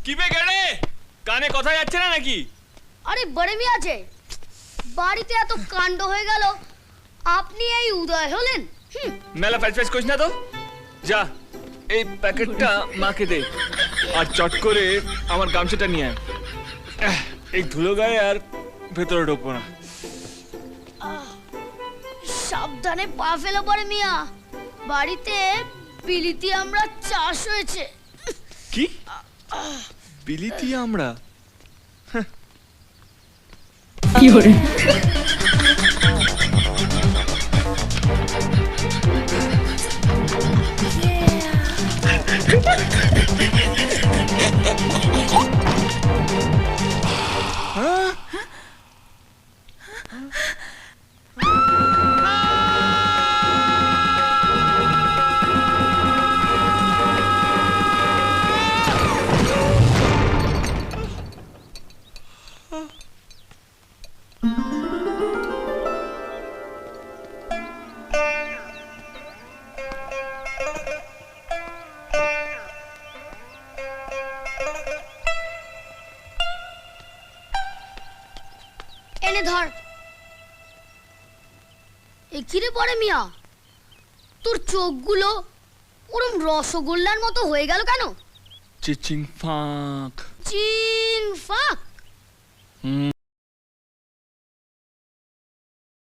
কি বে গেড়ে কানে কথা যাচ্ছে না নাকি? আরে বড় মিয়া আছে বাড়িতে এত কাণ্ড হয়ে গেল, আপনি এই উদয় হলেন? মেলা ফ্যাচ ফ্যাচ করিস না তো। যা এই প্যাকেটটা মাকে দে আর চট করে আমার গামছাটা নিয়ে আয়। এই ধুলো গায়ে আর ভেতরে ঢোকবো না। সাবধানে পা ফেলো বড় মিয়া, বাড়িতে বিলিতি আমরা চাষ হয়েছে। কি বিলিতি আমরা? কি করে এনে ধর। এ কি রে বড় মিয়া, তোর চোখগুলো ওরম রসগোল্লার মতো হয়ে গেল কেন? চিচিং ফাঁক। চিং ফাক।